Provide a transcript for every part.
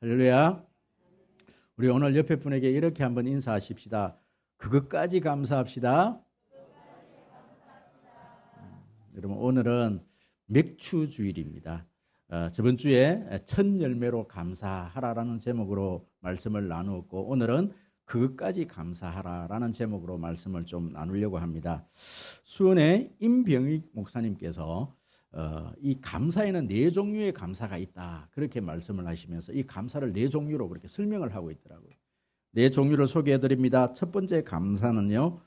할렐루야. 우리 오늘 옆에 분에게 이렇게 한번 인사하십시다. 그것까지 감사합시다. 여러분, 오늘은 맥주 주일입니다. 저번 주에 첫 열매로 감사하라라는 제목으로 말씀을 나누었고, 오늘은 그것까지 감사하라라는 제목으로 말씀을 좀 나누려고 합니다. 수원의 임병익 목사님께서 이 감사에는 네 종류의 감사가 있다, 그렇게 말씀을 하시면서 이 감사를 네 종류로 그렇게 설명을 하고 있더라고요. 네 종류를 소개해 드립니다. 첫 번째 감사는요,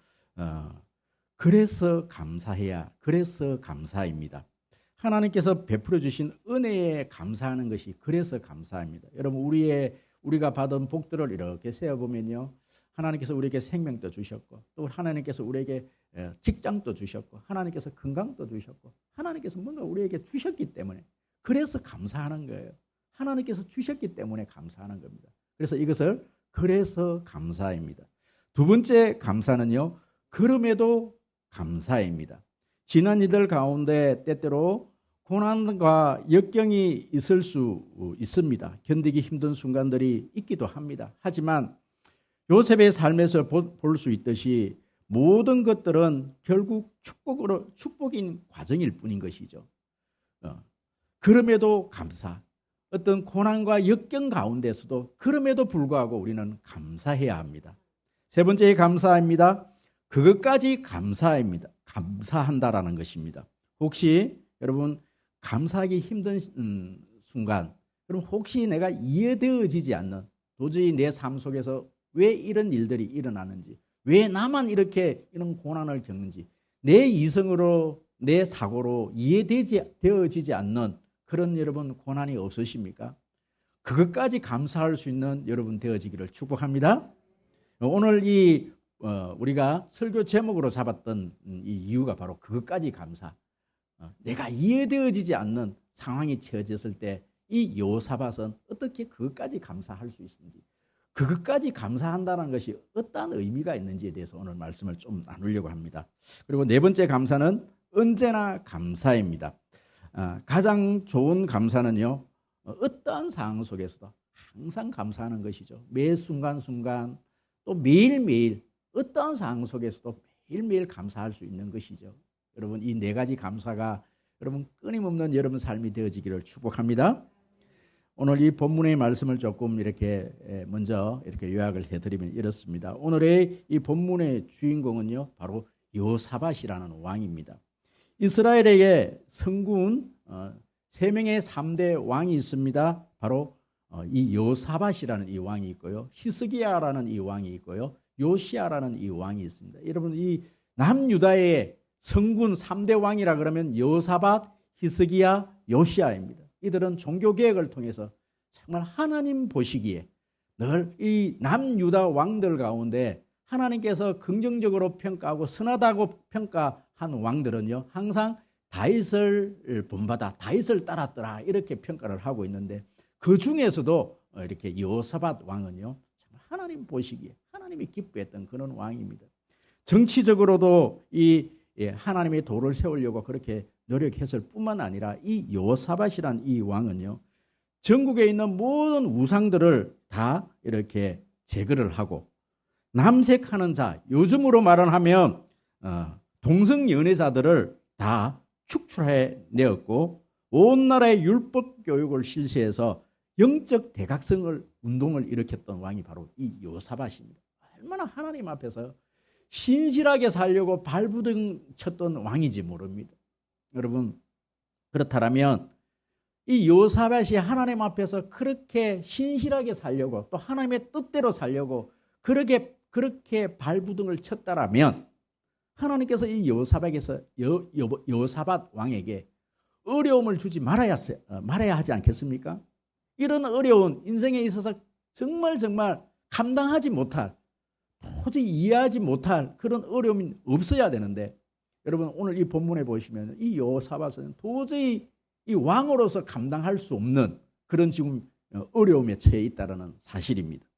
그래서 감사해야, 그래서 감사입니다. 하나님께서 베풀어 주신 은혜에 감사하는 것이 그래서 감사입니다. 여러분, 우리가 받은 복들을 이렇게 세어보면요, 하나님께서 우리에게 생명도 주셨고, 또 하나님께서 우리에게 직장도 주셨고, 하나님께서 건강도 주셨고, 하나님께서 뭔가 우리에게 주셨기 때문에, 그래서 감사하는 거예요. 하나님께서 주셨기 때문에 감사하는 겁니다. 그래서 이것을 그래서 감사입니다. 두 번째 감사는요, 그럼에도 감사입니다. 지난 이들 가운데 때때로 고난과 역경이 있을 수 있습니다. 견디기 힘든 순간들이 있기도 합니다. 하지만 요셉의 삶에서 볼 수 있듯이 모든 것들은 결국 축복인 과정일 뿐인 것이죠. 그럼에도 감사, 어떤 고난과 역경 가운데서도 그럼에도 불구하고 우리는 감사해야 합니다. 세 번째 감사입니다. 그것까지 감사입니다. 감사한다라는 것입니다. 혹시 여러분 감사하기 힘든 순간, 그럼 혹시 내가 이해되어지지 않는, 도저히 내 삶 속에서 왜 이런 일들이 일어나는지, 왜 나만 이렇게 이런 고난을 겪는지, 내 이성으로, 내 사고로 이해되어지지 않는 그런 여러분 고난이 없으십니까? 그것까지 감사할 수 있는 여러분 되어지기를 축복합니다. 오늘 우리가 설교 제목으로 잡았던 이 이유가 바로 그것까지 감사. 내가 이해되어지지 않는 상황이 처해졌을 때 이 여호사밧은 어떻게 그것까지 감사할 수 있는지, 그것까지 감사한다는 것이 어떤 의미가 있는지에 대해서 오늘 말씀을 좀 나누려고 합니다. 그리고 네 번째 감사는 언제나 감사입니다. 가장 좋은 감사는요, 어떠한 상황 속에서도 항상 감사하는 것이죠. 매 순간순간 또 매일매일 어떠한 상황 속에서도 매일매일 감사할 수 있는 것이죠. 여러분, 이 네 가지 감사가 여러분 끊임없는 여러분 삶이 되어지기를 축복합니다. 오늘 이 본문의 말씀을 조금 이렇게 먼저 이렇게 요약을 해드리면 이렇습니다. 오늘의 이 본문의 주인공은요, 바로 여호사밧이라는 왕입니다. 이스라엘에게 성군 3명의 3대 왕이 있습니다. 바로 이 여호사밧이라는 이 왕이 있고요, 히스기야라는 이 왕이 있고요, 요시야라는 이 왕이 있습니다. 여러분, 이 남유다의 성군 3대 왕이라 그러면 여호사밧, 히스기야, 요시야입니다. 이들은 종교개혁을 통해서 정말 하나님 보시기에 늘 이 남유다 왕들 가운데 하나님께서 긍정적으로 평가하고 선하다고 평가한 왕들은요, 항상 다윗을 본받아 다윗을 따랐더라, 이렇게 평가를 하고 있는데, 그 중에서도 이렇게 여호사밧 왕은요, 정말 하나님 보시기에 하나님이 기뻐했던 그런 왕입니다. 정치적으로도 이 하나님의 도를 세우려고 그렇게 노력했을 뿐만 아니라 이 여호사밧이란 이 왕은요, 전국에 있는 모든 우상들을 다 이렇게 제거를 하고, 남색하는 자, 요즘으로 말하면 동성 연애자들을 다 축출해 내었고, 온 나라의 율법 교육을 실시해서 영적 대각성을 운동을 일으켰던 왕이 바로 이 여호사밧입니다. 얼마나 하나님 앞에서 신실하게 살려고 발부둥 쳤던 왕인지 모릅니다. 여러분, 그렇다면 이 여호사밧이 하나님 앞에서 그렇게 신실하게 살려고, 또 하나님의 뜻대로 살려고 그렇게 발부둥을 쳤다라면, 하나님께서 이 여호사밧 왕에게 어려움을 주지 말아야 하지 않겠습니까? 이런 어려운 인생에 있어서 정말 감당하지 못할, 도저히 이해하지 못할 그런 어려움이 없어야 되는데, 여러분, 오늘 이 본문에 보시면 이 여호사밧은 도저히 이 왕으로서 감당할 수 없는 그런 지금 어려움에 처해 있다는 사실입니다.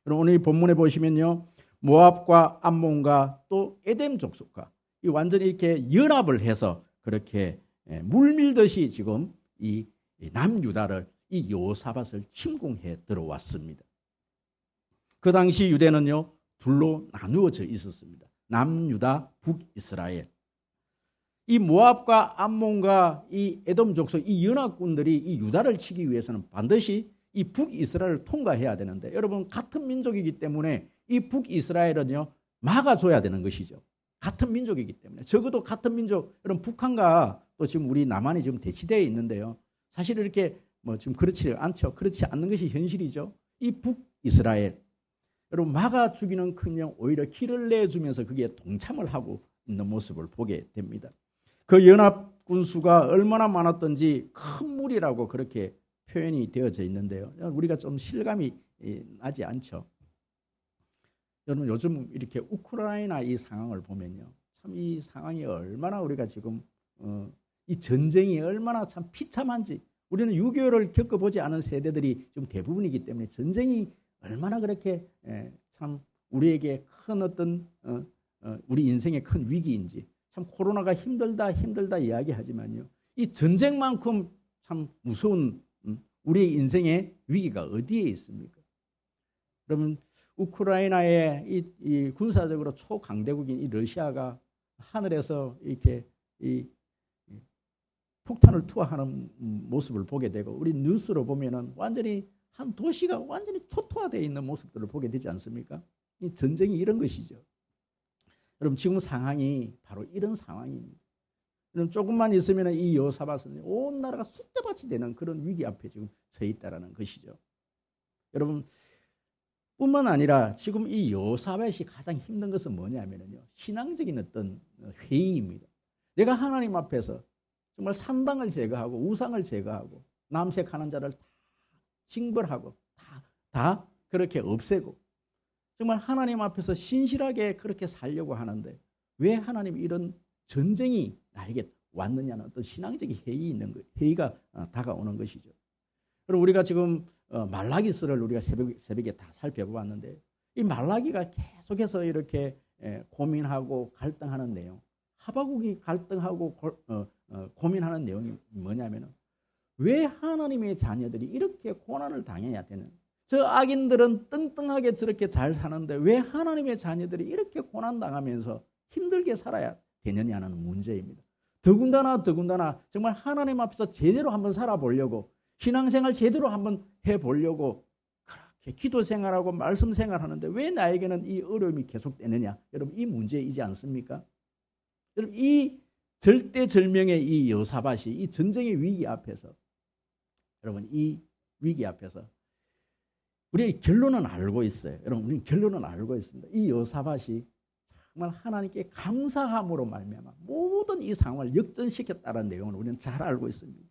그럼 오늘 이 본문에 보시면요, 모압과 암몬과 또 에돔 족속과 이 완전히 이렇게 연합을 해서 그렇게 물밀듯이 지금 이 남유다를 이 여호사밧을 침공해 들어왔습니다. 그 당시 유대는요 둘로 나누어져 있었습니다. 남유다, 북이스라엘. 이 모압과 암몬과 이 에돔 족속 이 연합군들이 이 유다를 치기 위해서는 반드시 이 북이스라엘을 통과해야 되는데 여러분 같은 민족이기 때문에 이 북이스라엘은요 막아줘야 되는 것이죠. 같은 민족이기 때문에 적어도 같은 민족 여러분 북한과 또 지금 우리 남한이 지금 대치되어 있는데요. 사실 이렇게 뭐 지금 그렇지 않죠. 그렇지 않는 것이 현실이죠. 이 북이스라엘 여러분 막아주기는 그냥 오히려 길을 내주면서 그게 동참을 하고 있는 모습을 보게 됩니다. 그 연합 군수가 얼마나 많았던지 큰 무리라고 그렇게 표현이 되어져 있는데요. 우리가 좀 실감이 나지 않죠. 여러분 요즘 이렇게 우크라이나 이 상황을 보면요. 참 이 상황이 얼마나 우리가 지금 이 전쟁이 얼마나 참 비참한지 우리는 6.25를 겪어보지 않은 세대들이 좀 대부분이기 때문에 전쟁이 얼마나 그렇게 참 우리에게 큰 어떤 우리 인생의 큰 위기인지 참 코로나가 힘들다 이야기하지만요. 이 전쟁만큼 참 무서운 우리의 인생의 위기가 어디에 있습니까? 그러면 우크라이나의 이 군사적으로 초강대국인 이 러시아가 하늘에서 이렇게 이 폭탄을 투하하는 모습을 보게 되고 우리 뉴스로 보면은 완전히 한 도시가 완전히 초토화되어 있는 모습들을 보게 되지 않습니까? 이 전쟁이 이런 것이죠. 여러분 지금 상황이 바로 이런 상황입니다. 여러분 조금만 있으면 이 여호사밧은 온 나라가 쑥대밭이 되는 그런 위기 앞에 지금 서 있다라는 것이죠. 여러분 뿐만 아니라 지금 이 여호사밧이 가장 힘든 것은 뭐냐면요. 신앙적인 어떤 회의입니다. 내가 하나님 앞에서 정말 산당을 제거하고 우상을 제거하고 남색하는 자를 다 징벌하고 다 그렇게 없애고 정말 하나님 앞에서 신실하게 그렇게 살려고 하는데 왜 하나님 이런 전쟁이 나에게 왔느냐는 어떤 신앙적인 회의가 다가오는 것이죠. 그리고 우리가 지금 말라기서를 우리가 새벽에 다 살펴보았는데 이 말라기가 계속해서 이렇게 고민하고 갈등하는 내용 하박국이 갈등하고 고민하는 내용이 뭐냐면 왜 하나님의 자녀들이 이렇게 고난을 당해야 되는 저 악인들은 뚱뚱하게 저렇게 잘 사는데 왜 하나님의 자녀들이 이렇게 고난당하면서 힘들게 살아야 되느냐는 문제입니다. 더군다나 정말 하나님 앞에서 제대로 한번 살아보려고 신앙생활 제대로 한번 해보려고 그렇게 기도 생활하고 말씀 생활하는데 왜 나에게는 이 어려움이 계속되느냐. 여러분 이 문제이지 않습니까? 여러분 이 절대절명의 이 여호사밧이 이 전쟁의 위기 앞에서 여러분 이 위기 앞에서 우리의 결론은 알고 있어요. 여러분 우리는 결론은 알고 있습니다. 이 여호사밧이 정말 하나님께 감사함으로 말미암아 모든 이 상황을 역전시켰다는 내용을 우리는 잘 알고 있습니다.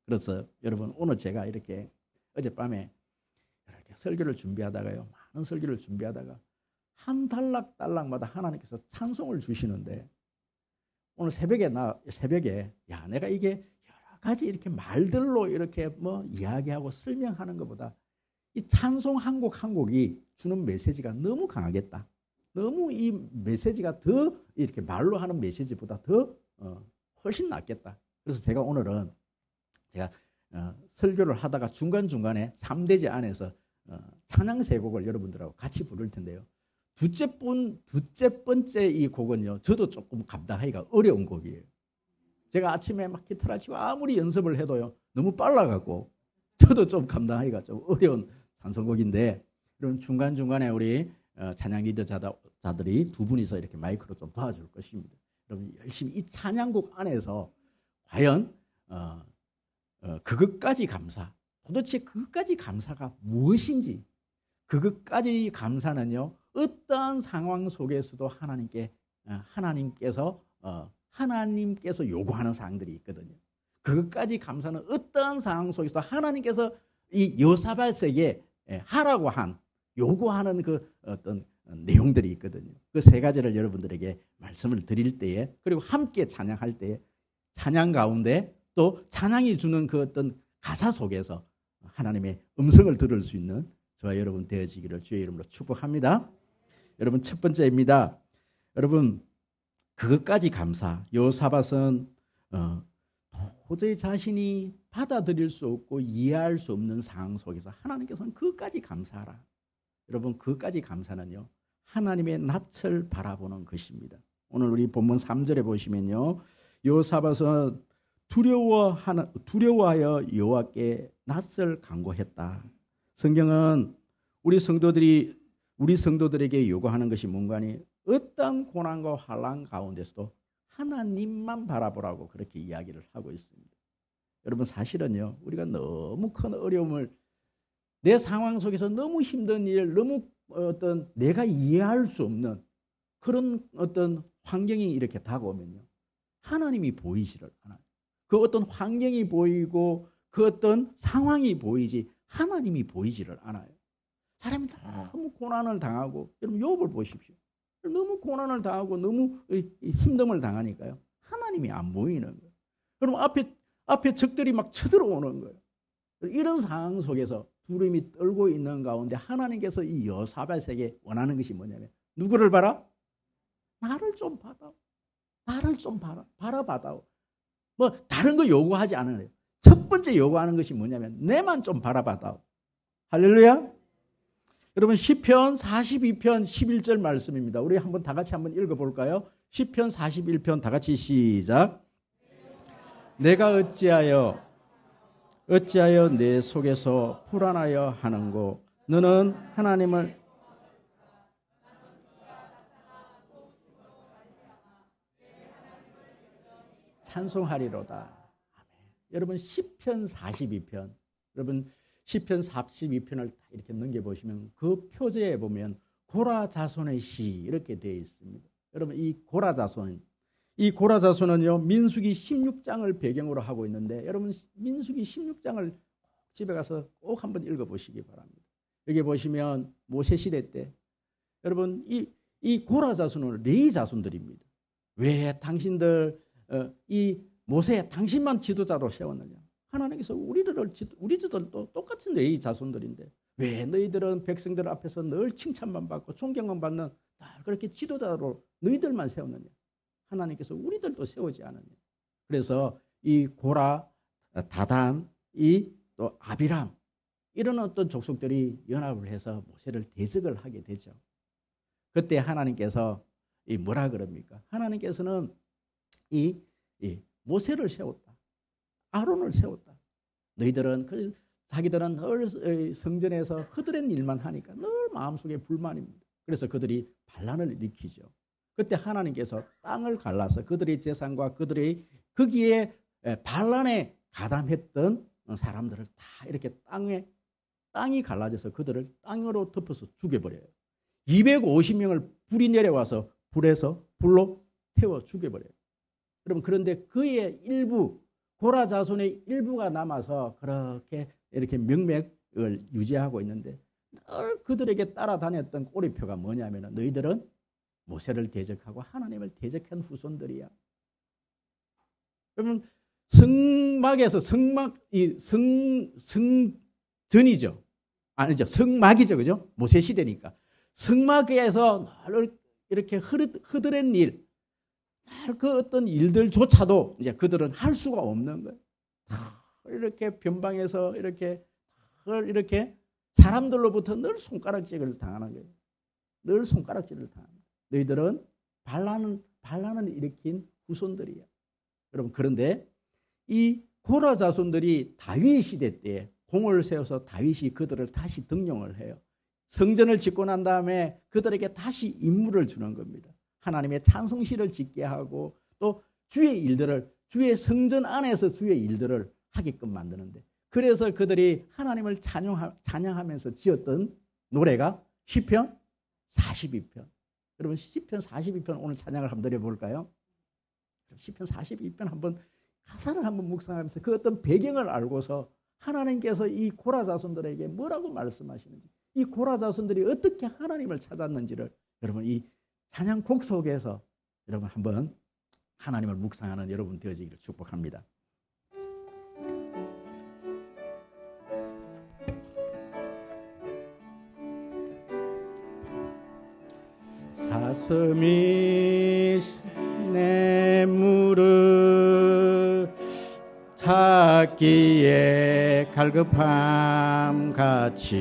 그래서 여러분 오늘 제가 이렇게 어젯밤에 이렇게 설교를 준비하다가요. 많은 설교를 준비하다가 한 단락마다 하나님께서 찬송을 주시는데 오늘 새벽에 야 내가 이게 여러 가지 이렇게 말들로 이렇게 뭐 이야기하고 설명하는 것보다 이 찬송 한 곡이 주는 메시지가 너무 강하겠다. 너무 이 메시지가 더 이렇게 말로 하는 메시지보다 더 훨씬 낫겠다. 그래서 제가 오늘은 제가 설교를 하다가 중간중간에 3대제 안에서 찬양 세 곡을 여러분들하고 같이 부를 텐데요. 둘째 번째 이 곡은요. 저도 조금 감당하기가 어려운 곡이에요. 제가 아침에 막 기타를 치고 아무리 연습을 해도요. 너무 빨라갖고 저도 좀 감당하기가 좀 어려운 찬송곡인데 여러분 중간중간에 우리 찬양 리더자들이 두 분이서 이렇게 마이크로 좀 도와줄 것입니다. 여러분 열심히 이 찬양곡 안에서 과연 그것까지 감사 도대체 그것까지 감사가 무엇인지 그것까지 감사는요 어떠한 상황 속에서도 하나님께서 요구하는 사항들이 있거든요. 그것까지 감사는 어떠한 상황 속에서도 하나님께서 이 여호사밧에게 하라고 요구하는 그 어떤 내용들이 있거든요. 그 세 가지를 여러분들에게 말씀을 드릴 때에 그리고 함께 찬양할 때에 찬양 가운데 또 찬양이 주는 그 어떤 가사 속에서 하나님의 음성을 들을 수 있는 저와 여러분 되어지기를 주의 이름으로 축복합니다. 여러분 첫 번째입니다. 여러분 그것까지 감사. 여호사밧은 도저히 자신이 받아들일 수 없고 이해할 수 없는 상황 속에서 하나님께서는 그것까지 감사하라. 여러분, 그것까지 감사는요, 하나님의 낯을 바라보는 것입니다. 오늘 우리 본문 3절에 보시면요, 여호사밧은 두려워하여 여호와께 낯을 간구했다. 성경은 우리 성도들에게 요구하는 것이 뭔가니, 어떤 고난과 환난 가운데서도 하나님만 바라보라고 그렇게 이야기를 하고 있습니다. 여러분, 사실은요, 우리가 너무 큰 어려움을, 내 상황 속에서 너무 힘든 일, 너무 내가 이해할 수 없는 그런 어떤 환경이 이렇게 다가오면요, 하나님이 보이지를 않아요. 그 어떤 환경이 보이고 그 어떤 상황이 보이지 하나님이 보이지를 않아요. 사람이 너무 고난을 당하고, 여러분 욥을 보십시오. 너무 고난을 당하고 너무 힘듦을 당하니까요, 하나님이 안 보이는 거예요. 그럼 앞에 적들이 막 쳐들어오는 거예요. 이런 상황 속에서 두려움이 떨고 있는 가운데 하나님께서 이 여호사밧에게 원하는 것이 뭐냐면, 누구를 봐라? 나를 좀 받아. 나를 좀 바라봐다오. 뭐 다른 거 요구하지 않아요. 첫 번째 요구하는 것이 뭐냐면, 내만 좀 바라봐다오. 할렐루야. 여러분, 시편 42편 11절 말씀입니다. 우리 한번 다 같이 한번 읽어볼까요? 시편 41편 다 같이 시작. 내가 어찌하여 내 속에서 불안하여 하는고, 너는 하나님을 찬송하리로다. 아멘. 여러분, 시편 42편, 여러분 시편 42편을 이렇게 넘겨보시면 그 표제에 보면 고라 자손의 시 이렇게 되어 있습니다. 여러분, 이 고라 자손은요, 민수기 16장을 배경으로 하고 있는데, 여러분 민수기 16장을 집에 가서 꼭 한번 읽어보시기 바랍니다. 여기 보시면 모세 시대 때, 여러분 이 고라 자손은 레위 자손들입니다. 왜 당신들 이 모세 당신만 지도자로 세웠느냐? 하나님께서 우리들도 똑같은 레위 자손들인데 왜 너희들은 백성들 앞에서 늘 칭찬만 받고 존경만 받는 그렇게 지도자로 너희들만 세웠느냐? 하나님께서 우리들도 세우지 않았냐? 그래서 이 고라, 다단, 또 아비람, 이런 어떤 족속들이 연합을 해서 모세를 대적을 하게 되죠. 그때 하나님께서 뭐라 그럽니까? 하나님께서는 이 모세를 세웠다. 아론을 세웠다. 너희들은 자기들은 늘 성전에서 허드렛 일만 하니까 늘 마음속에 불만입니다. 그래서 그들이 반란을 일으키죠. 그때 하나님께서 땅을 갈라서 그들의 재산과 그들의 거기에 반란에 가담했던 사람들을 다 이렇게 땅이 갈라져서 그들을 땅으로 덮어서 죽여버려요. 250명을 불이 내려와서 불로 태워 죽여버려요. 여러분, 그런데 그의 일부, 고라 자손의 일부가 남아서 그렇게 이렇게 명맥을 유지하고 있는데, 늘 그들에게 따라다녔던 꼬리표가 뭐냐면, 너희들은 모세를 대적하고 하나님을 대적한 후손들이야. 여러분, 성전이죠. 아니죠. 성막이죠. 그죠? 모세 시대니까. 성막에서 이렇게 흐드렛 일, 그 어떤 일들조차도 이제 그들은 할 수가 없는 거예요. 이렇게 변방에서 이렇게 사람들로부터 늘 손가락질을 당하는 거예요. 늘 손가락질을 당합니다. 너희들은 반란을 일으킨 후손들이야. 여러분, 그런데 이 고라 자손들이 다윗 시대 때 공을 세워서 다윗이 그들을 다시 등용을 해요. 성전을 짓고 난 다음에 그들에게 다시 임무를 주는 겁니다. 하나님의 찬송시를 짓게 하고 또 주의 성전 안에서 주의 일들을 하게끔 만드는데, 그래서 그들이 하나님을 찬양하면서 지었던 노래가 시편 42편. 여러분, 시편 42편 오늘 찬양을 한번 드려볼까요? 시편 42편 한번 가사를 한번 묵상하면서 그 어떤 배경을 알고서 하나님께서 이 고라 자손들에게 뭐라고 말씀하시는지, 이 고라 자손들이 어떻게 하나님을 찾았는지를 여러분 이 찬양곡 속에서 여러분 한번 하나님을 묵상하는 여러분 되어지기를 축복합니다. 사슴이 내 무릎 받기에 갈급함 같이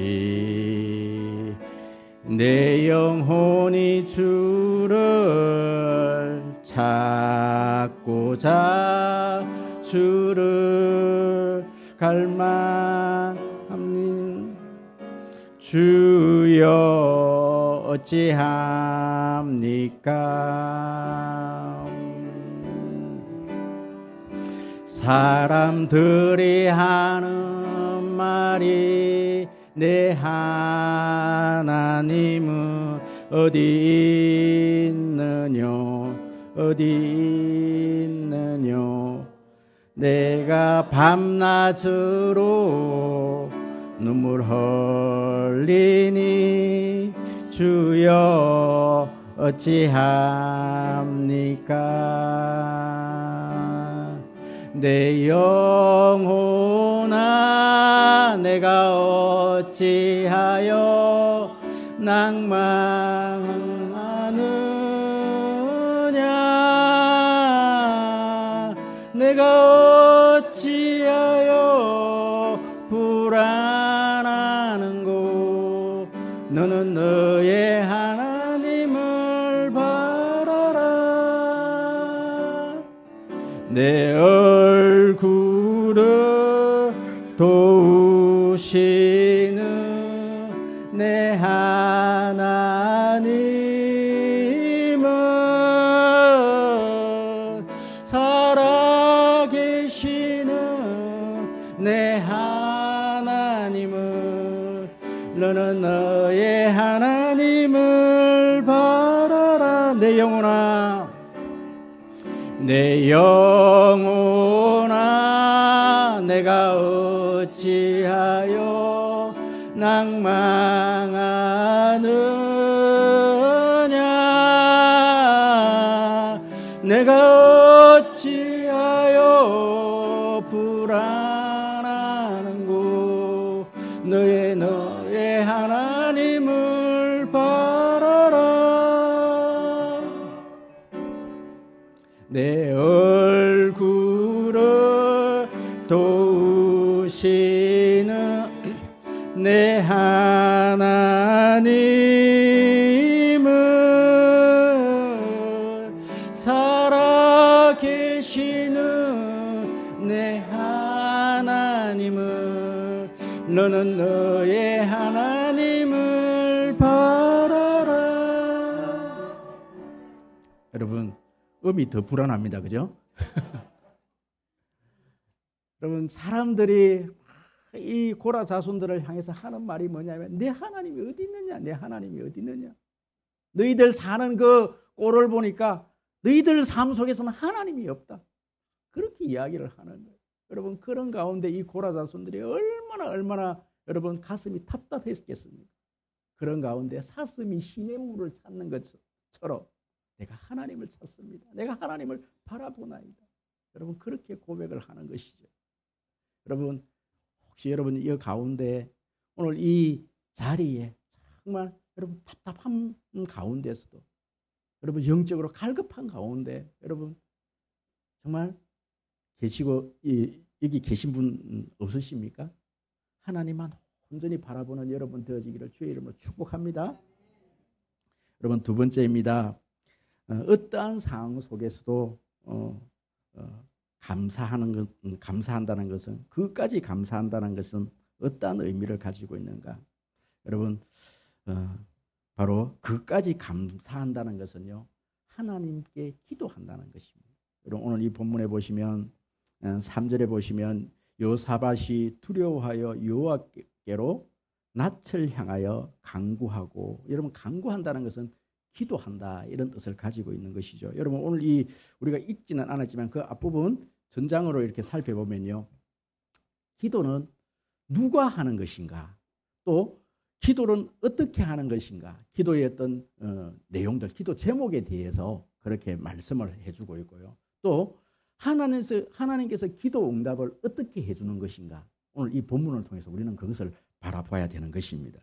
내 영혼이 주를 찾고자 주를 갈망함니 주여 어찌합니까? 사람들이 하는 말이 내 하나님은 어디 있느냐 어디 있느냐 내가 밤낮으로 눈물 흘리니 주여 어찌합니까? 내 영혼아 내가 어찌하여 낭망하느냐 내가 어찌하여 불안하는고 너는 너의 하나님을 바라라 내 얼굴을 도우시는 내 하나님은 살아계시는 내 하나님은 너는 너의 하나님을 바라라 내 영혼아 내 영혼아 내가 어찌하여 낭망하느냐 내가 어찌하여 불안하는고 너의 하나님을 바라라 내 얼굴을 도우시는 내 하나님은 살아계시는 내 하나님은 너는 너의 하나님을 바라라 여러분 음이 더 불안합니다 그죠? 여러분 사람들이 이 고라 자손들을 향해서 하는 말이 뭐냐면 내 하나님이 어디 있느냐 내 하나님이 어디 있느냐 너희들 사는 그 꼴을 보니까 너희들 삶 속에서는 하나님이 없다 그렇게 이야기를 하는 거예요 여러분 그런 가운데 이 고라 자손들이 얼마나 여러분 가슴이 답답했겠습니까 그런 가운데 사슴이 시냇물을 찾는 것처럼 내가 하나님을 찾습니다 내가 하나님을 바라보나이다 여러분 그렇게 고백을 하는 것이죠 여러분 혹시 여러분 이 가운데 오늘 이 자리에 정말 여러분 답답한 가운데서도 여러분 영적으로 갈급한 가운데 여러분 정말 계시고 여기 계신 분 없으십니까? 하나님만 온전히 바라보는 여러분 되어지기를 주의 이름으로 축복합니다. 여러분 두 번째입니다. 어떠한 상황 속에서도 감사한다는 것은 그것까지 감사한다는 것은 어떠한 의미를 가지고 있는가? 여러분 바로 그것까지 감사한다는 것은요 하나님께 기도한다는 것입니다. 여러분 오늘 이 본문에 보시면 3절에 보시면 요사밧이 두려워하여 여호와께로 낯을 향하여 간구하고 여러분 간구한다는 것은 기도한다 이런 뜻을 가지고 있는 것이죠. 여러분 오늘 우리가 읽지는 않았지만 그 앞부분 전장으로 이렇게 살펴보면요. 기도는 누가 하는 것인가? 또 기도는 어떻게 하는 것인가? 기도의 어떤 내용들, 기도 제목에 대해서 그렇게 말씀을 해주고 있고요. 또 하나님께서 기도 응답을 어떻게 해주는 것인가? 오늘 이 본문을 통해서 우리는 그것을 바라봐야 되는 것입니다.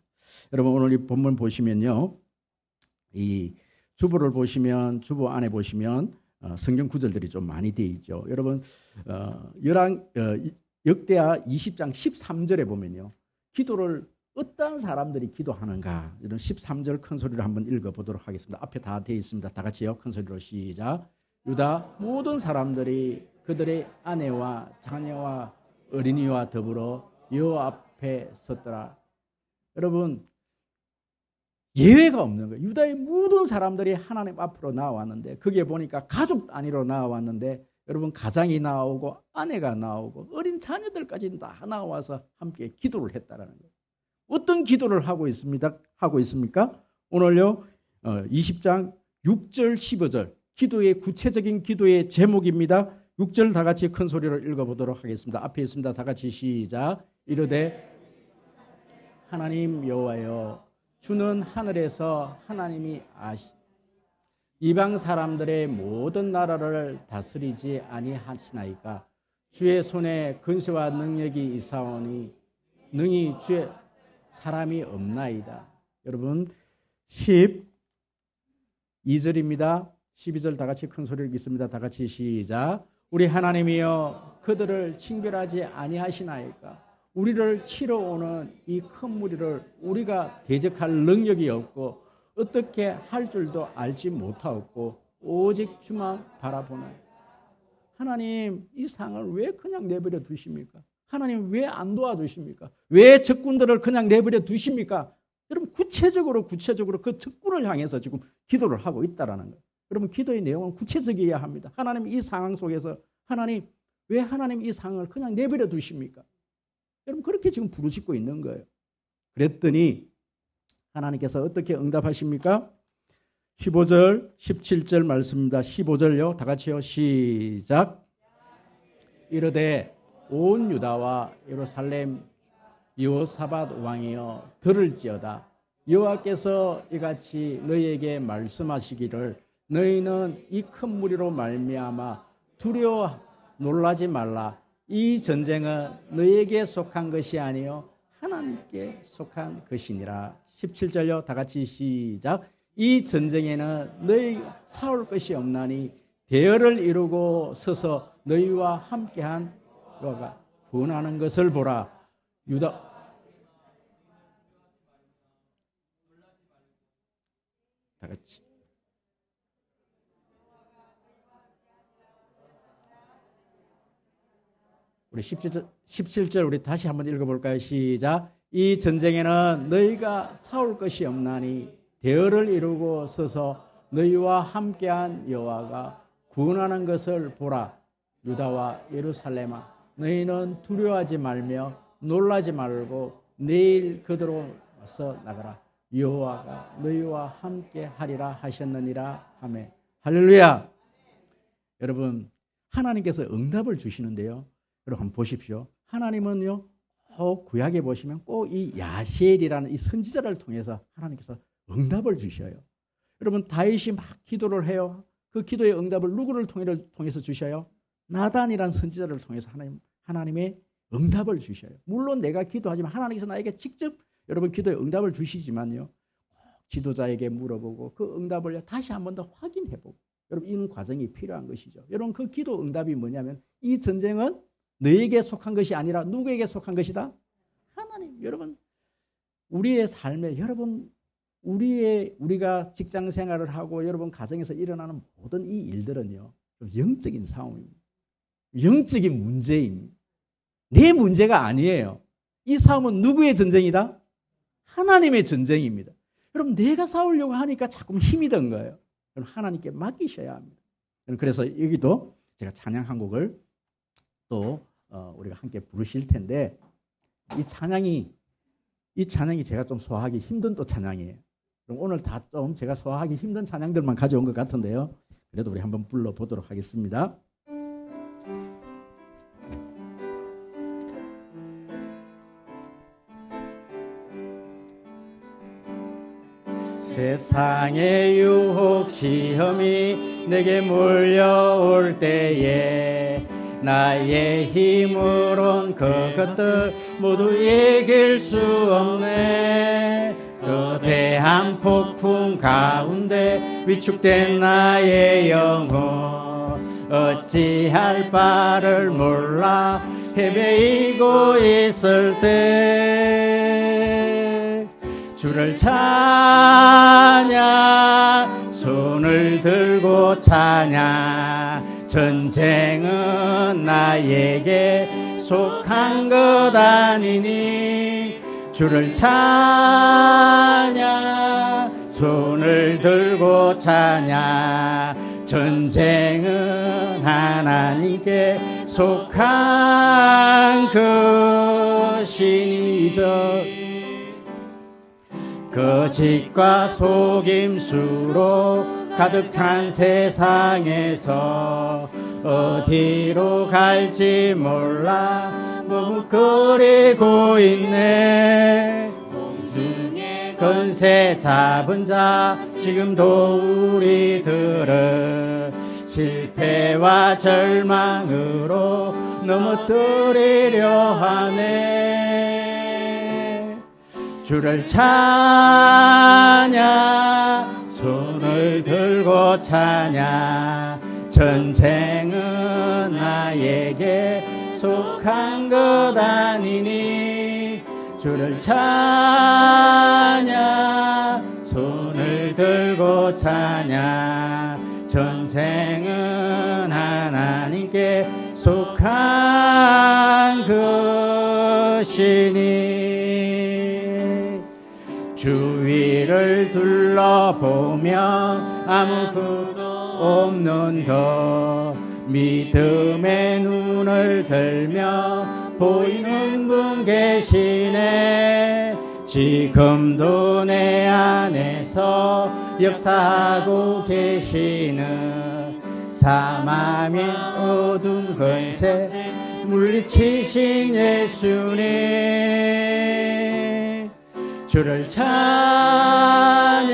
여러분 오늘 이 본문 보시면요. 이 주보를 보시면 주보 안에 보시면 성경 구절들이 좀 많이 되어 있죠. 여러분 역대하 20장 13절에 보면요. 기도를 어떤 사람들이 기도하는가 이런 13절 큰 소리로 한번 읽어보도록 하겠습니다. 앞에 다 되어 있습니다. 다 같이요. 큰 소리로 시작. 유다 모든 사람들이 그들의 아내와 자녀와 어린이와 더불어 여호와 앞에 섰더라. 여러분 예외가 없는 거예요. 유다의 모든 사람들이 하나님 앞으로 나왔는데 거기에 보니까 가족 단위로 나왔는데 여러분 가장이 나오고 아내가 나오고 어린 자녀들까지 다 나와서 함께 기도를 했다라는 거예요. 어떤 기도를 하고 있습니까? 오늘요 20장 6절 15절 기도의 구체적인 기도의 제목입니다. 6절 다 같이 큰 소리로 읽어보도록 하겠습니다. 앞에 있습니다. 다 같이 시작. 이르되 하나님 여호와여 주는 하늘에서 하나님이 이방 사람들의 모든 나라를 다스리지 아니하시나이까. 주의 손에 근세와 능력이 있사오니 능히 주의 사람이 없나이다. 여러분 12절입니다. 12절 다 같이 큰 소리를 읽습니다. 다 같이 시작. 우리 하나님이여 그들을 징별하지 아니하시나이까. 우리를 치러 오는 이 큰 무리를 우리가 대적할 능력이 없고 어떻게 할 줄도 알지 못하고 오직 주만 바라보나이다. 하나님 이 상을 왜 그냥 내버려 두십니까? 하나님 왜 안 도와주십니까? 왜 적군들을 그냥 내버려 두십니까? 여러분 구체적으로 그 적군을 향해서 지금 기도를 하고 있다라는 거예요. 여러분 기도의 내용은 구체적이어야 합니다. 하나님 이 상황 속에서 하나님 왜 하나님 이 상을 그냥 내버려 두십니까? 여러분 그렇게 지금 부르짖고 있는 거예요. 그랬더니 하나님께서 어떻게 응답하십니까? 15절 17절 말씀입니다. 15절요. 다 같이요. 시작. 이르되 온 유다와 예루살렘 여호사밧 왕이여 들을지어다. 여호와께서 이같이 너희에게 말씀하시기를 너희는 이 큰 무리로 말미암아 두려워 놀라지 말라. 이 전쟁은 너희에게 속한 것이 아니요 하나님께 속한 것이니라. 17절요. 다 같이 시작. 이 전쟁에는 너희가 싸울 것이 없나니 대열을 이루고 서서 너희와 함께한 여호와가 구원하는 것을 보라. 유다 다 같이 우리 17절 우리 다시 한번 읽어볼까요? 시작. 이 전쟁에는 너희가 싸울 것이 없나니 대열을 이루고 서서 너희와 함께한 여호와가 구원하는 것을 보라. 유다와 예루살렘아 너희는 두려워하지 말며 놀라지 말고 내일 그대로 와서 나가라. 여호와가 너희와 함께 하리라 하셨느니라. 아멘. 할렐루야. 여러분 하나님께서 응답을 주시는데요. 여러분 한번 보십시오. 하나님은요 꼭 구약에 보시면 꼭 이 야시엘이라는 이 선지자를 통해서 하나님께서 응답을 주셔요. 여러분 다윗이 막 기도를 해요. 그 기도의 응답을 누구를 통해서 주셔요? 나단이라는 선지자를 통해서 하나님의 응답을 주셔요. 물론 내가 기도하지만 하나님께서 나에게 직접 여러분 기도의 응답을 주시지만요. 지도자에게 물어보고 그 응답을 다시 한 번 더 확인해보고 여러분 이런 과정이 필요한 것이죠. 여러분 그 기도 응답이 뭐냐면 이 전쟁은 너에게 속한 것이 아니라 누구에게 속한 것이다? 하나님. 여러분 우리의 삶에 여러분 우리가 직장 생활을 하고 여러분 가정에서 일어나는 모든 이 일들은요 영적인 싸움입니다. 영적인 문제입니다. 내 문제가 아니에요. 이 싸움은 누구의 전쟁이다? 하나님의 전쟁입니다. 여러분 내가 싸우려고 하니까 자꾸 힘이 든 거예요. 여러분 하나님께 맡기셔야 합니다. 그래서 여기도 제가 찬양 한 곡을 또 우리가 함께 부르실 텐데 이 찬양이 제가 좀 소화하기 힘든 또 찬양이에요. 그럼 오늘 다 좀 제가 소화하기 힘든 찬양들만 가져온 것 같은데요. 그래도 우리 한번 불러보도록 하겠습니다. 세상의 유혹 시험이 내게 몰려올 때에 나의 힘으론 그것들 모두 이길 수 없네. 거대한 폭풍 가운데 위축된 나의 영혼 어찌할 바를 몰라 헤매이고 있을 때 주를 찬양 손을 들고 찬양 전쟁은 나에게 속한 것 아니니 주를 찬양 손을 들고 찬양 전쟁은 하나님께 속한 것이니저 거짓과 속임수로 가득 찬 세상에서 어디로 갈지 몰라 머뭇거리고 있네. 공중에 건세 잡은 자 지금도 우리들은 실패와 절망으로 넘어뜨리려 하네. 주를 찬양 손을 들고 찬양 전쟁은 나에게 속한 것 아니니 주를 찬양 손을 들고 찬양 전쟁은 하나님께 속한 것이니 주위를 둘러보면 아무것도 없는 더 믿음의 눈을 들며 보이는 분 계시네. 지금도 내 안에서 역사하고 계시는 사망의 어두운 권세 물리치신 예수님 주를 찬양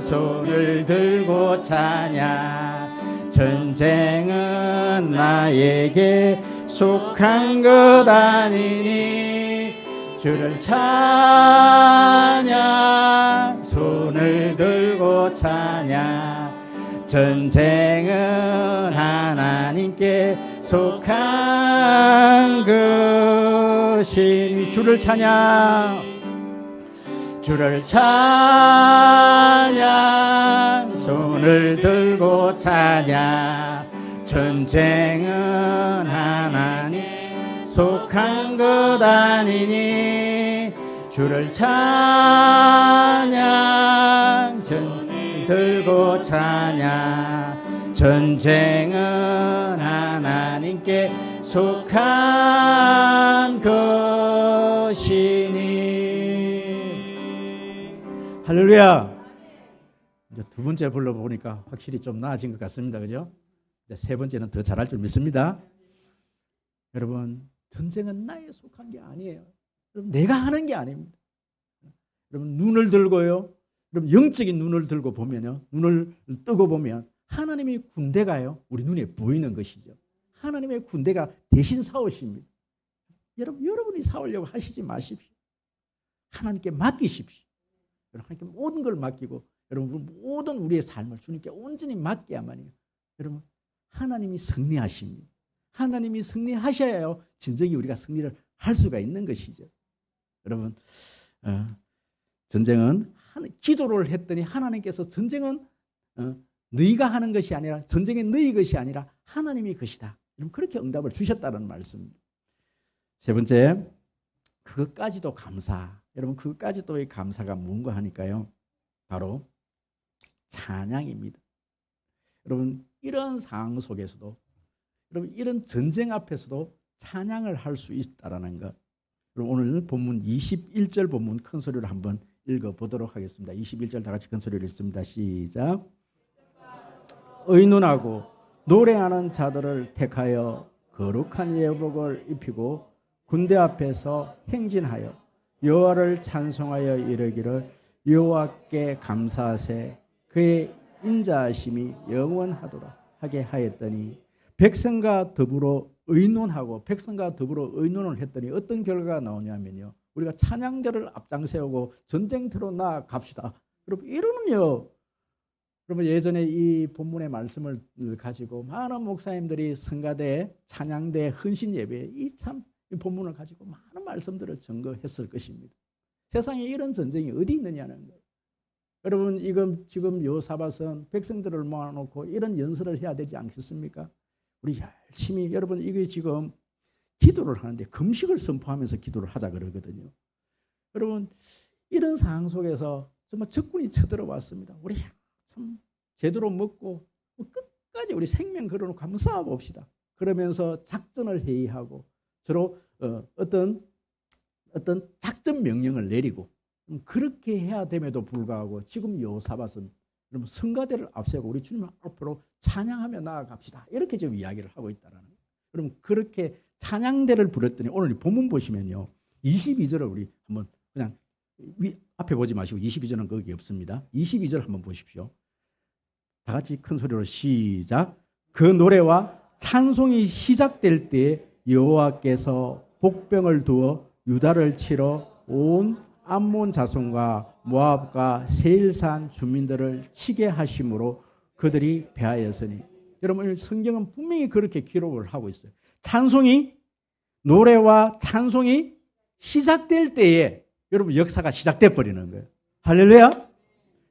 손을 들고 찬양 전쟁은 나에게 속한 것 아니니 주를 찬양 손을 들고 찬양 전쟁은 하나님께 속한 것이니 주를 찬양 주를 찬양 손을 들고 찬양 전쟁은 하나님 속한 것 아니니 주를 찬양 손을 들고 찬양 전쟁은 하나님께 속한 것이니. 할렐루야. 이제 두 번째 불러보니까 확실히 좀 나아진 것 같습니다. 그죠? 이제 세 번째는 더 잘할 줄 믿습니다. 여러분, 전쟁은 나에 속한 게 아니에요. 여러분, 내가 하는 게 아닙니다. 여러분, 눈을 들고요. 여러분, 영적인 눈을 들고 보면요. 눈을 뜨고 보면 하나님의 군대가요. 우리 눈에 보이는 것이죠. 하나님의 군대가 대신 싸우십니다. 여러분이 싸우려고 하시지 마십시오. 하나님께 맡기십시오. 하나님께 모든 걸 맡기고 여러분 모든 우리의 삶을 주님께 온전히 맡겨야만요. 여러분 하나님이 승리하십니다. 하나님이 승리하셔야요. 진정히 우리가 승리를 할 수가 있는 것이죠. 여러분 전쟁은 기도를 했더니 하나님께서 전쟁은 너희가 하는 것이 아니라 전쟁은 너희 것이 아니라 하나님의 것이다. 여러분 그렇게 응답을 주셨다는 말씀입니다. 세 번째 그것까지도 감사. 여러분 그것까지도의 감사가 뭔가 하니까요. 바로 찬양입니다. 여러분 이런 상황 속에서도 여러분 이런 전쟁 앞에서도 찬양을 할 수 있다라는 것. 여러분 오늘 본문 21절 본문 큰 소리로 한번 읽어보도록 하겠습니다. 21절 다 같이 큰 소리로 읽습니다. 시작. 의논하고 노래하는 자들을 택하여 거룩한 예복을 입히고 군대 앞에서 행진하여 여호와를 찬송하여 이르기를 여호와께 감사하세 그의 인자하심이 영원하도록 하게 하였더니 백성과 더불어 의논을 했더니 어떤 결과가 나오냐면요. 우리가 찬양대를 앞장 세우고 전쟁터로 나아갑시다. 여러분 이러면요. 그러면 예전에 이 본문의 말씀을 가지고 많은 목사님들이 성가대, 찬양대, 헌신 예배 이 본문을 가지고 많은 말씀들을 증거했을 것입니다. 세상에 이런 전쟁이 어디 있느냐는 거예요. 여러분 지금 요사밧은 백성들을 모아놓고 이런 연설을 해야 되지 않겠습니까? 우리 열심히 여러분 이게 지금 기도를 하는데 금식을 선포하면서 기도를 하자 그러거든요. 여러분 이런 상황 속에서 정말 적군이 쳐들어왔습니다. 우리 참 제대로 먹고 끝까지 우리 생명 걸어놓고 한번 싸워봅시다. 그러면서 작전을 회의하고 서로 어떤 작전 명령을 내리고 그렇게 해야 됨에도 불구하고 지금 요사밧은 여러분 성가대를 앞세우고 우리 주님 앞으로 찬양하며 나아갑시다. 이렇게 지금 이야기를 하고 있다는 거예요. 여러분 그렇게 찬양대를 부렸더니 오늘 본문 보시면요. 22절을 우리 한번 그냥 앞에 보지 마시고 22절은 거기 없습니다. 22절 한번 보십시오. 다 같이 큰 소리로 시작. 그 노래와 찬송이 시작될 때 여호와께서 복병을 두어 유다를 치러 온 암몬 자손과 모압과 세일산 주민들을 치게 하심으로 그들이 패하였으니. 여러분 성경은 분명히 그렇게 기록을 하고 있어요. 찬송이 노래와 찬송이 시작될 때에 여러분 역사가 시작돼 버리는 거예요. 할렐루야.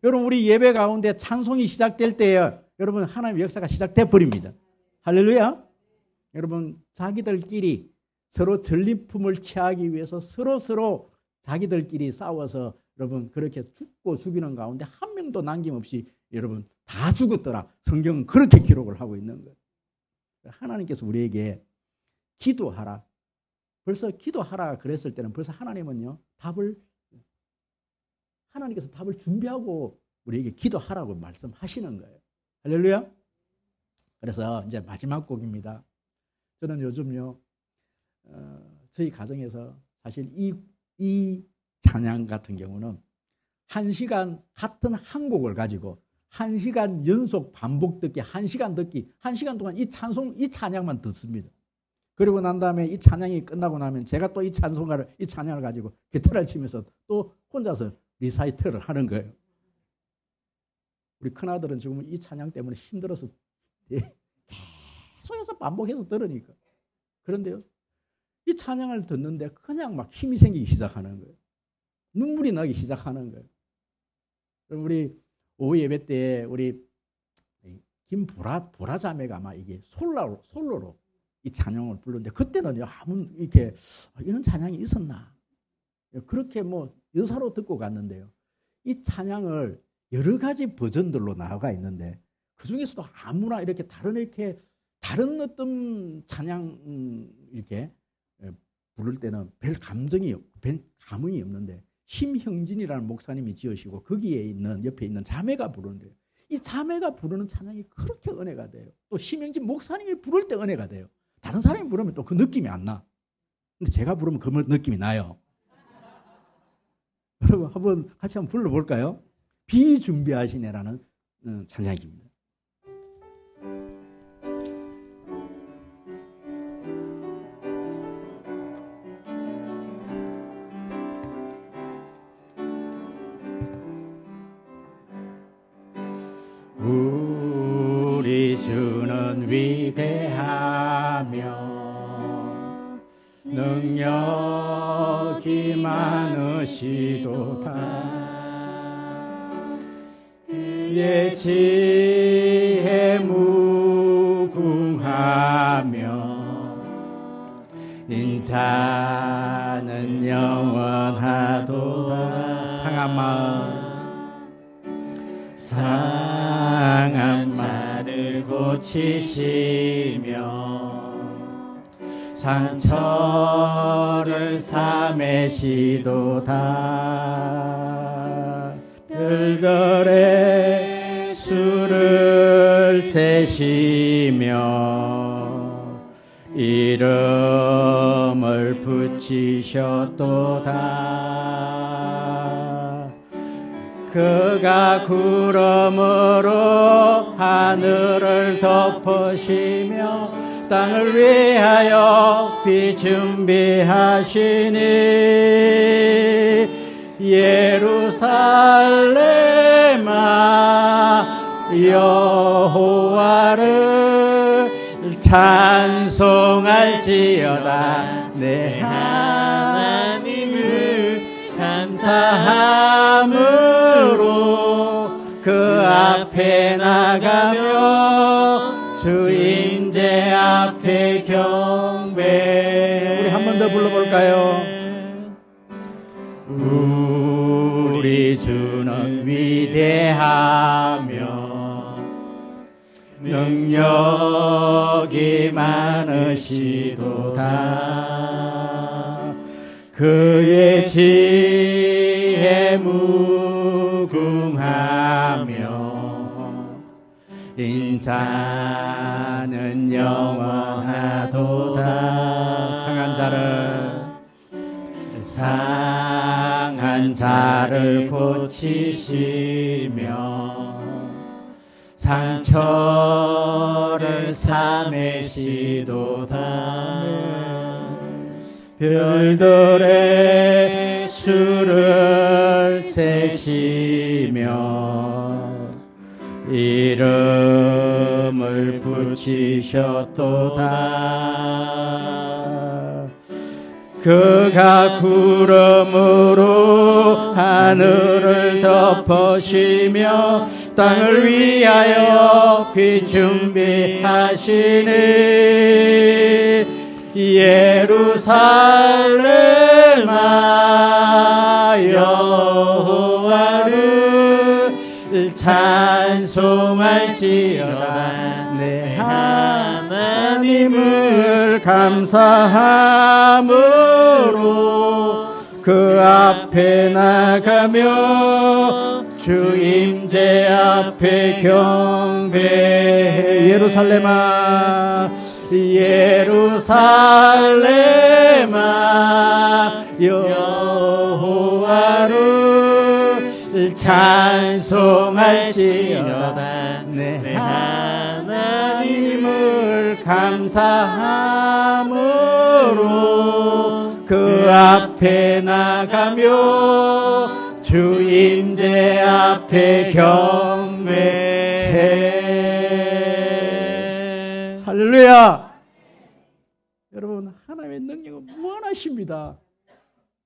여러분 우리 예배 가운데 찬송이 시작될 때에 여러분 하나님의 역사가 시작돼 버립니다. 할렐루야. 여러분 자기들끼리 서로 전리품을 취하기 위해서 서로 자기들끼리 싸워서 여러분 그렇게 죽고 죽이는 가운데 한 명도 남김없이 여러분 다 죽었더라. 성경은 그렇게 기록을 하고 있는 거예요. 하나님께서 우리에게 기도하라. 벌써 기도하라 그랬을 때는 벌써 하나님은요 하나님께서 답을 준비하고 우리에게 기도하라고 말씀하시는 거예요. 할렐루야. 그래서 이제 마지막 곡입니다. 저는 요즘요 저희 가정에서 사실 이 찬양 같은 경우는 1시간 같은 한 곡을 가지고 1시간 연속 반복 듣기, 1시간 듣기, 1시간 동안 이 찬양만 듣습니다. 그리고 난 다음에 이 찬양이 끝나고 나면 제가 또 이 찬양을 가지고 기타를 치면서 또 혼자서 리사이트를 하는 거예요. 우리 큰아들은 지금 이 찬양 때문에 힘들어서 계속해서 반복해서 들으니까. 그런데요, 이 찬양을 듣는데 그냥 막 힘이 생기기 시작하는 거예요. 눈물이 나기 시작하는 거예요. 우리 오후 예배 때 우리 김보라 자매가 아마 이게 솔로로 이 찬양을 부르는데 그때는 아무 이렇게 이런 찬양이 있었나 그렇게 뭐 여사로 듣고 갔는데요. 이 찬양을 여러 가지 버전들로 나와 있는데 그 중에서도 아무나 이렇게 다른 어떤 찬양 이렇게 부를 때는 별 감흥이 없는데 심형진이라는 목사님이 지으시고 거기에 옆에 있는 자매가 부르는데요. 이 자매가 부르는 찬양이 그렇게 은혜가 돼요. 또 심형진 목사님이 부를 때 은혜가 돼요. 다른 사람이 부르면 또 그 느낌이 안 나. 근데 제가 부르면 그 느낌이 나요. 여러분 같이 한번 불러볼까요? 비준비하시네라는 찬양입니다. 우리 주는 위대하며 능력이 많으시도다. 그의 지혜 무궁하며 인자는 영원하도다. 상한 마를 고치시며 상처를 삼으시도다. 별들의 수를 세시며 이름을 붙이셨도다. 그가 구름으로 하늘을 덮으시며 땅을 위하여 비 준비하시니 예루살렘아 여호와를 찬송할지어다. 내 하나님을 감사함으로 그 앞에 나가며 주 임재 앞에 경배. 우리 한 번 더 불러볼까요? 우리 주는 위대하며 능력이 많으시도다. 그의 지혜 무궁하며 인자는 영원하도다. 상한 자를 고치시며 상처를 사매시도다. 별들의 수를 세시며 이름을 붙이셨도다. 그가 구름으로 하늘을 덮으시며 땅을 위하여 비 준비하시니 예루살렘아 여호와를 찬송할지어다. 내 하나님을 감사함으로 그 앞에 나가며 주 임재 앞에 경배해. 예루살렘아 여호와를 찬송할지어다. 내 하나님을 감사함으로 그 앞에 나가며 주 임재 앞에 경배해. 할렐루야. 여러분, 하나님의 능력은 무한하십니다.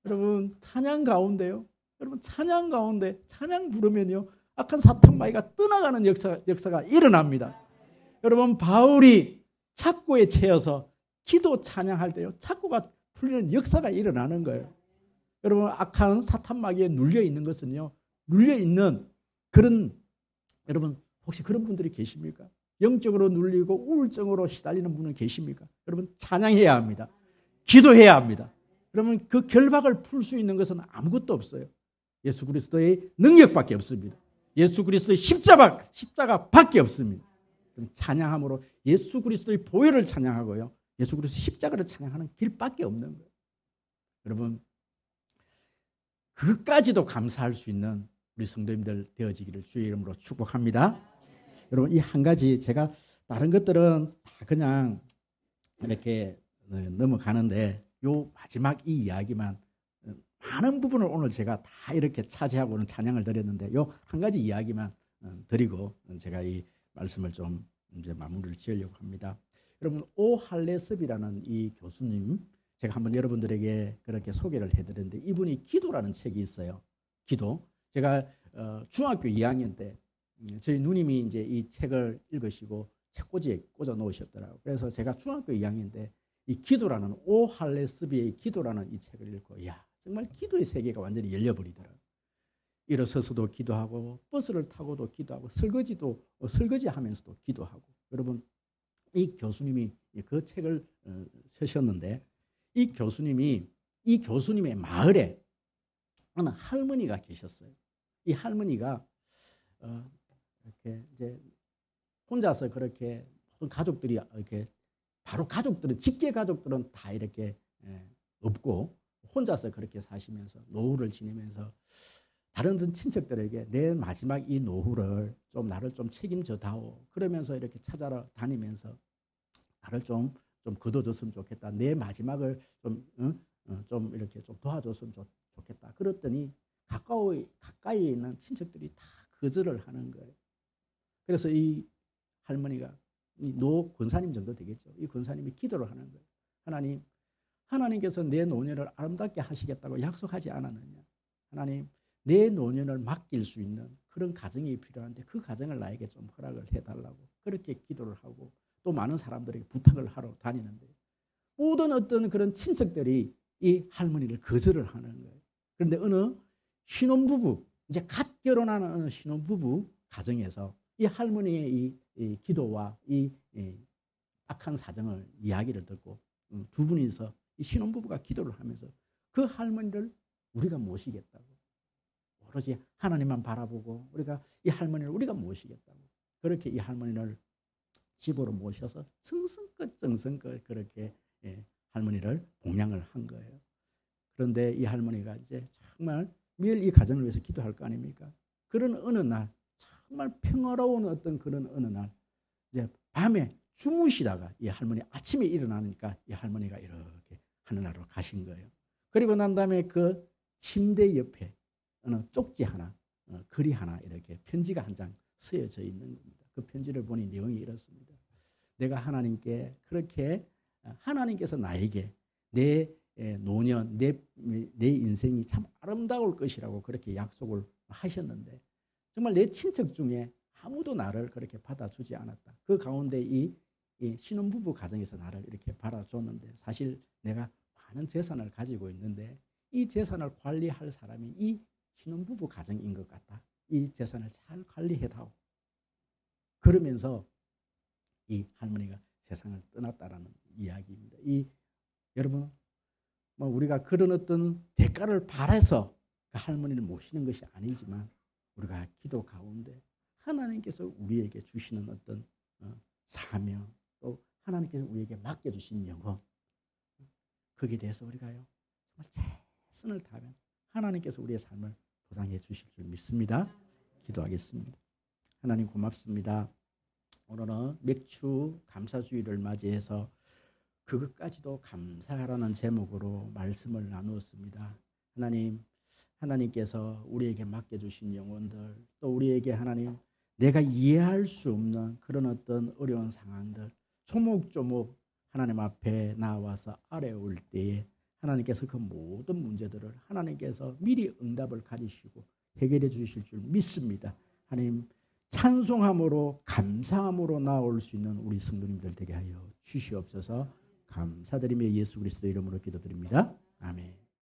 여러분, 찬양 가운데요, 여러분, 찬양 가운데 찬양 부르면요 악한 사탄 마귀가 떠나가는 역사가 일어납니다. 여러분, 바울이 착고에 채여서 기도 찬양할 때요 착고가 풀리는 역사가 일어나는 거예요. 여러분, 악한 사탄 마귀에 눌려 있는 것은요, 눌려 있는 그런, 여러분 혹시 그런 분들이 계십니까? 영적으로 눌리고 우울증으로 시달리는 분은 계십니까? 여러분, 찬양해야 합니다. 기도해야 합니다. 그러면 그 결박을 풀 수 있는 것은 아무것도 없어요. 예수 그리스도의 능력밖에 없습니다. 예수 그리스도의 십자가밖에 없습니다. 그럼 찬양함으로 예수 그리스도의 보혈을 찬양하고요, 예수 그리스도의 십자가를 찬양하는 길밖에 없는 거예요. 여러분, 그까지도 감사할 수 있는 우리 성도님들 되어지기를 주의 이름으로 축복합니다. 여러분, 이 한 가지, 제가 다른 것들은 다 그냥 이렇게 넘어가는데 요 마지막 이 이야기만, 많은 부분을 오늘 제가 다 이렇게 차지하고는 찬양을 드렸는데 요 한 가지 이야기만 드리고 제가 이 말씀을 좀 이제 마무리를 지으려고 합니다. 여러분, 오할레습이라는 이 교수님, 제가 한번 여러분들에게 그렇게 소개를 해드렸는데, 이분이 기도라는 책이 있어요. 기도. 제가 중학교 2학년 때 저희 누님이 이제 이 책을 읽으시고 책꽂이에 꽂아 놓으셨더라고요. 그래서 제가 중학교 2학년 때 이 기도라는, 오할레습의 기도라는 이 책을 읽고, 야, 정말 기도의 세계가 완전히 열려버리더라고요. 일어서서도 기도하고, 버스를 타고도 기도하고, 설거지하면서도 기도하고. 여러분, 이 교수님이 그 책을 쓰셨는데, 이 교수님의 마을에 어느 할머니가 계셨어요. 이 할머니가 이렇게 이제 혼자서 그렇게, 가족들이 이렇게, 바로 가족들은, 직계 가족들은 다 이렇게 없고 혼자서 그렇게 사시면서 노후를 지내면서 다른 친척들에게 내 마지막 이 노후를 좀 나를 좀 책임져 다오, 그러면서 이렇게 찾아러 다니면서 나를 좀 거둬줬으면 좋겠다, 내 마지막을 좀 이렇게 좀 도와줬으면 좋겠다. 그랬더니 가까이에 있는 친척들이 다 거절을 하는 거예요. 그래서 이 할머니가 이 노 권사님 정도 되겠죠. 이 권사님이 기도를 하는 거예요. 하나님께서 내 노년을 아름답게 하시겠다고 약속하지 않았느냐. 하나님, 내 노년을 맡길 수 있는 그런 가정이 필요한데 그 가정을 나에게 좀 허락을 해달라고 그렇게 기도를 하고 또 많은 사람들에게 부탁을 하러 다니는데 모든 어떤 그런 친척들이 이 할머니를 거절을 하는 거예요. 그런데 어느 신혼부부, 이제 갓 결혼하는 어느 신혼부부 가정에서 이 할머니의 이 기도와 이 악한 사정을 이야기를 듣고 두 분이서 이 신혼부부가 기도를 하면서 그 할머니를 우리가 모시겠다고, 오로지 하나님만 바라보고 우리가 이 할머니를 우리가 모시겠다고 그렇게 이 할머니를 집으로 모셔서 정성껏 그렇게 할머니를 봉양을 한 거예요. 그런데 이 할머니가 이제 정말 매일 이 가정을 위해서 기도할 거 아닙니까? 그런 어느 날 정말 평화로운 어떤 그런 어느 날 이제 밤에 주무시다가 이 할머니 아침에 일어나니까 이 할머니가 이렇게 하늘나라로 가신 거예요. 그리고 난 다음에 그 침대 옆에 어느 쪽지 하나, 글이 하나 이렇게 편지가 한 장 쓰여져 있는 겁니다. 그 편지를 보니 내용이 이렇습니다. 내가 하나님께 그렇게 하나님께서 나에게 내 노년, 내 인생이 참 아름다울 것이라고 그렇게 약속을 하셨는데 정말 내 친척 중에 아무도 나를 그렇게 받아주지 않았다. 그 가운데 이 신혼부부 가정에서 나를 이렇게 받아줬는데 사실 내가 많은 재산을 가지고 있는데 이 재산을 관리할 사람이 이 신혼부부 가정인 것 같다. 이 재산을 잘 관리해다오. 그러면서 이 할머니가 세상을 떠났다라는 이야기입니다. 여러분, 우리가 그런 어떤 대가를 바라서 그 할머니를 모시는 것이 아니지만 우리가 기도 가운데 하나님께서 우리에게 주시는 어떤 사명, 또 하나님께서 우리에게 맡겨주신 영혼, 거기에 대해서 우리가요 정말 최선을 다하면 하나님께서 우리의 삶을 보장해 주실 줄 믿습니다. 기도하겠습니다. 하나님 고맙습니다. 오늘은 맥주 감사주의를 맞이해서 그것까지도 감사하라는 제목으로 말씀을 나누었습니다. 하나님께서 우리에게 맡겨주신 영혼들, 또 우리에게 하나님 내가 이해할 수 없는 그런 어떤 어려운 상황들 조목조목 하나님 앞에 나와서 아뢰올 때에 하나님께서 그 모든 문제들을 하나님께서 미리 응답을 가지시고 해결해 주실 줄 믿습니다. 하나님 찬송함으로 감사함으로 나올 수 있는 우리 성도님들 되게 하여 주시옵소서. 감사드리며 예수 그리스도 이름으로 기도드립니다. 아멘.